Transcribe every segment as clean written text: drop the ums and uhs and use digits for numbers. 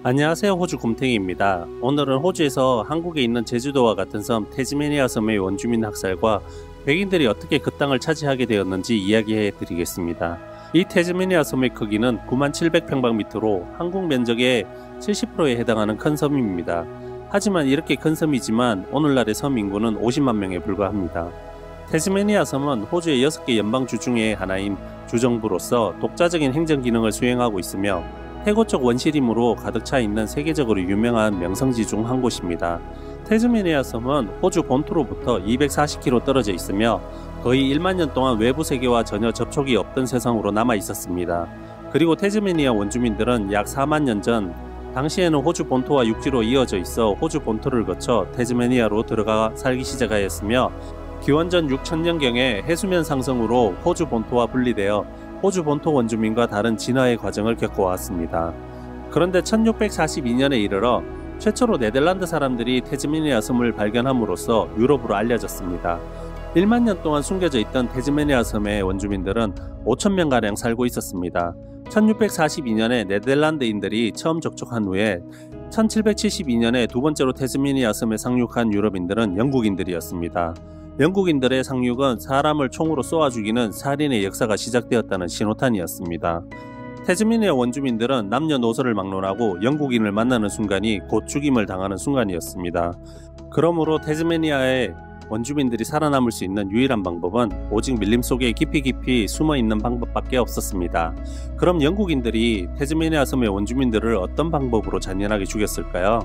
안녕하세요. 호주 곰탱이입니다. 오늘은 호주에서 한국에 있는 제주도와 같은 섬 태즈메니아 섬의 원주민 학살과 백인들이 어떻게 그 땅을 차지하게 되었는지 이야기해 드리겠습니다. 이 태즈메니아 섬의 크기는 9700평방미터로 한국 면적의 70%에 해당하는 큰 섬입니다. 하지만 이렇게 큰 섬이지만 오늘날의 섬 인구는 50만 명에 불과합니다. 태즈메니아 섬은 호주의 6개 연방주 중에 하나인 주정부로서 독자적인 행정 기능을 수행하고 있으며 해고적 원시림으로 가득 차 있는 세계적으로 유명한 명성지 중 한 곳입니다. 태즈메니아 섬은 호주 본토로부터 240km 떨어져 있으며 거의 1만 년 동안 외부 세계와 전혀 접촉이 없던 세상으로 남아 있었습니다. 그리고 태즈메니아 원주민들은 약 4만 년 전 당시에는 호주 본토와 육지로 이어져 있어 호주 본토를 거쳐 태즈메니아로 들어가 살기 시작하였으며 기원전 6000년경에 해수면 상승으로 호주 본토와 분리되어 호주 본토 원주민과 다른 진화의 과정을 겪어왔습니다. 그런데 1642년에 이르러 최초로 네덜란드 사람들이 태즈메니아 섬을 발견함으로써 유럽으로 알려졌습니다. 1만 년 동안 숨겨져 있던 태즈메니아 섬의 원주민들은 5,000명가량 살고 있었습니다. 1642년에 네덜란드인들이 처음 접촉한 후에 1772년에 두 번째로 태즈메니아 섬에 상륙한 유럽인들은 영국인들이었습니다. 영국인들의 상륙은 사람을 총으로 쏘아 죽이는 살인의 역사가 시작되었다는 신호탄이었습니다. 태즈메니아 원주민들은 남녀노소를 막론하고 영국인을 만나는 순간이 곧 죽임을 당하는 순간이었습니다. 그러므로 태즈메니아의 원주민들이 살아남을 수 있는 유일한 방법은 오직 밀림 속에 깊이 숨어있는 방법밖에 없었습니다. 그럼 영국인들이 태즈메니아 섬의 원주민들을 어떤 방법으로 잔인하게 죽였을까요?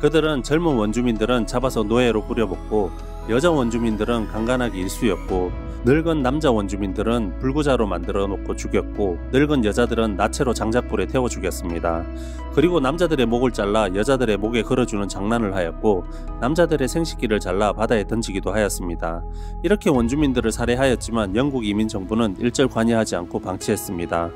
그들은 젊은 원주민들은 잡아서 노예로 부려먹고 여자 원주민들은 간간하게 일수였고 늙은 남자 원주민들은 불구자로 만들어 놓고 죽였고 늙은 여자들은 나체로 장작불에 태워 죽였습니다. 그리고 남자들의 목을 잘라 여자들의 목에 걸어주는 장난을 하였고 남자들의 생식기를 잘라 바다에 던지기도 하였습니다. 이렇게 원주민들을 살해하였지만 영국 이민정부는 일절 관여하지 않고 방치했습니다.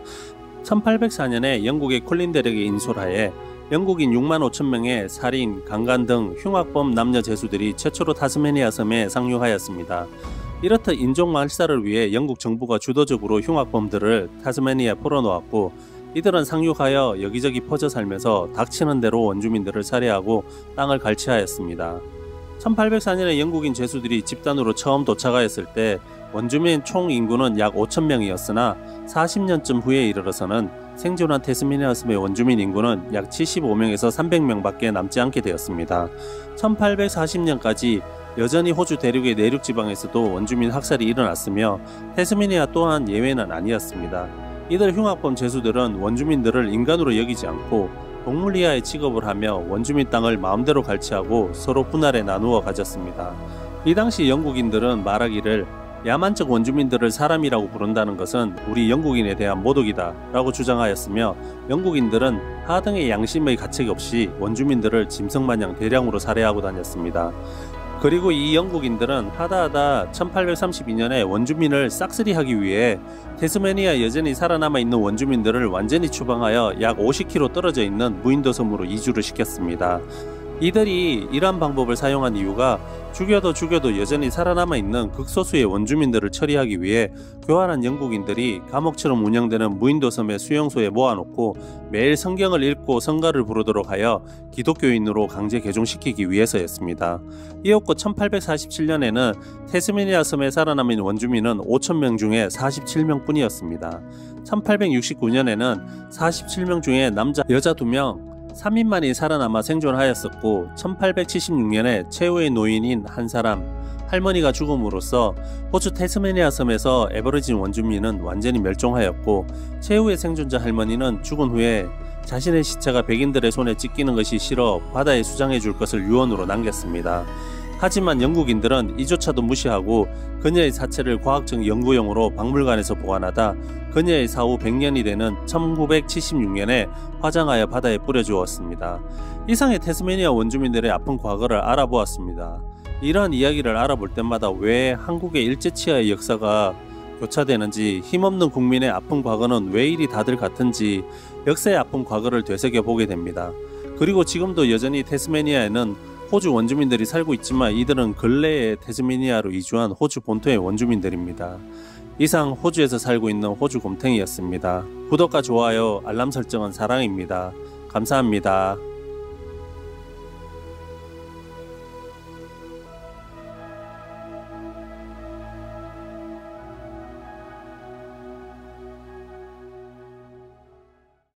1804년에 영국의 콜린 대력의 인솔하에 영국인 6만 5천 명의 살인, 강간 등 흉악범 남녀 죄수들이 최초로 타스메니아 섬에 상륙하였습니다. 이렇듯 인종 말살을 위해 영국 정부가 주도적으로 흉악범들을 타스메니아에 풀어놓았고 이들은 상륙하여 여기저기 퍼져 살면서 닥치는 대로 원주민들을 살해하고 땅을 갈취하였습니다. 1804년에 영국인 죄수들이 집단으로 처음 도착하였을 때 원주민 총 인구는 약 5,000명이었으나 40년쯤 후에 이르러서는 생존한 태즈메니아 섬의 원주민 인구는 약 75명에서 300명밖에 남지 않게 되었습니다. 1840년까지 여전히 호주 대륙의 내륙 지방에서도 원주민 학살이 일어났으며 태즈메니아 또한 예외는 아니었습니다. 이들 흉악범 죄수들은 원주민들을 인간으로 여기지 않고 동물 이하의 취급을 하며 원주민 땅을 마음대로 갈취하고 서로 분할해 나누어 가졌습니다. 이 당시 영국인들은 말하기를 야만적 원주민들을 사람이라고 부른다는 것은 우리 영국인에 대한 모독이다 라고 주장하였으며 영국인들은 하등의 양심의 가책 없이 원주민들을 짐승마냥 대량으로 살해하고 다녔습니다. 그리고 이 영국인들은 하다하다 1832년에 원주민을 싹쓸이하기 위해 태즈메니아 여전히 살아남아 있는 원주민들을 완전히 추방하여 약 50km 떨어져 있는 무인도 섬으로 이주를 시켰습니다. 이들이 이러한 방법을 사용한 이유가 죽여도 여전히 살아남아 있는 극소수의 원주민들을 처리하기 위해 교활한 영국인들이 감옥처럼 운영되는 무인도 섬의 수용소에 모아놓고 매일 성경을 읽고 성가를 부르도록 하여 기독교인으로 강제 개종시키기 위해서였습니다. 이었고 1847년에는 태즈메니아 섬에 살아남은 원주민은 5,000명 중에 47명 뿐이었습니다. 1869년에는 47명 중에 남자, 여자 2명 3인만이 살아남아 생존하였었고 1876년에 최후의 노인인 한 사람, 할머니가 죽음으로써 호주 태즈메니아 섬에서 애버리진 원주민은 완전히 멸종하였고 최후의 생존자 할머니는 죽은 후에 자신의 시체가 백인들의 손에 찢기는 것이 싫어 바다에 수장해 줄 것을 유언으로 남겼습니다. 하지만 영국인들은 이조차도 무시하고 그녀의 사체를 과학적 연구용으로 박물관에서 보관하다 그녀의 사후 100년이 되는 1976년에 화장하여 바다에 뿌려주었습니다. 이상의 태즈메니아 원주민들의 아픈 과거를 알아보았습니다. 이러한 이야기를 알아볼 때마다 왜 한국의 일제치하의 역사가 교차되는지, 힘없는 국민의 아픈 과거는 왜 이리 다들 같은지 역사의 아픈 과거를 되새겨보게 됩니다. 그리고 지금도 여전히 태즈메니아에는 호주 원주민들이 살고 있지만 이들은 근래에 태즈메니아로 이주한 호주 본토의 원주민들입니다. 이상 호주에서 살고 있는 호주 곰탱이였습니다. 구독과 좋아요, 알람 설정은 사랑입니다. 감사합니다.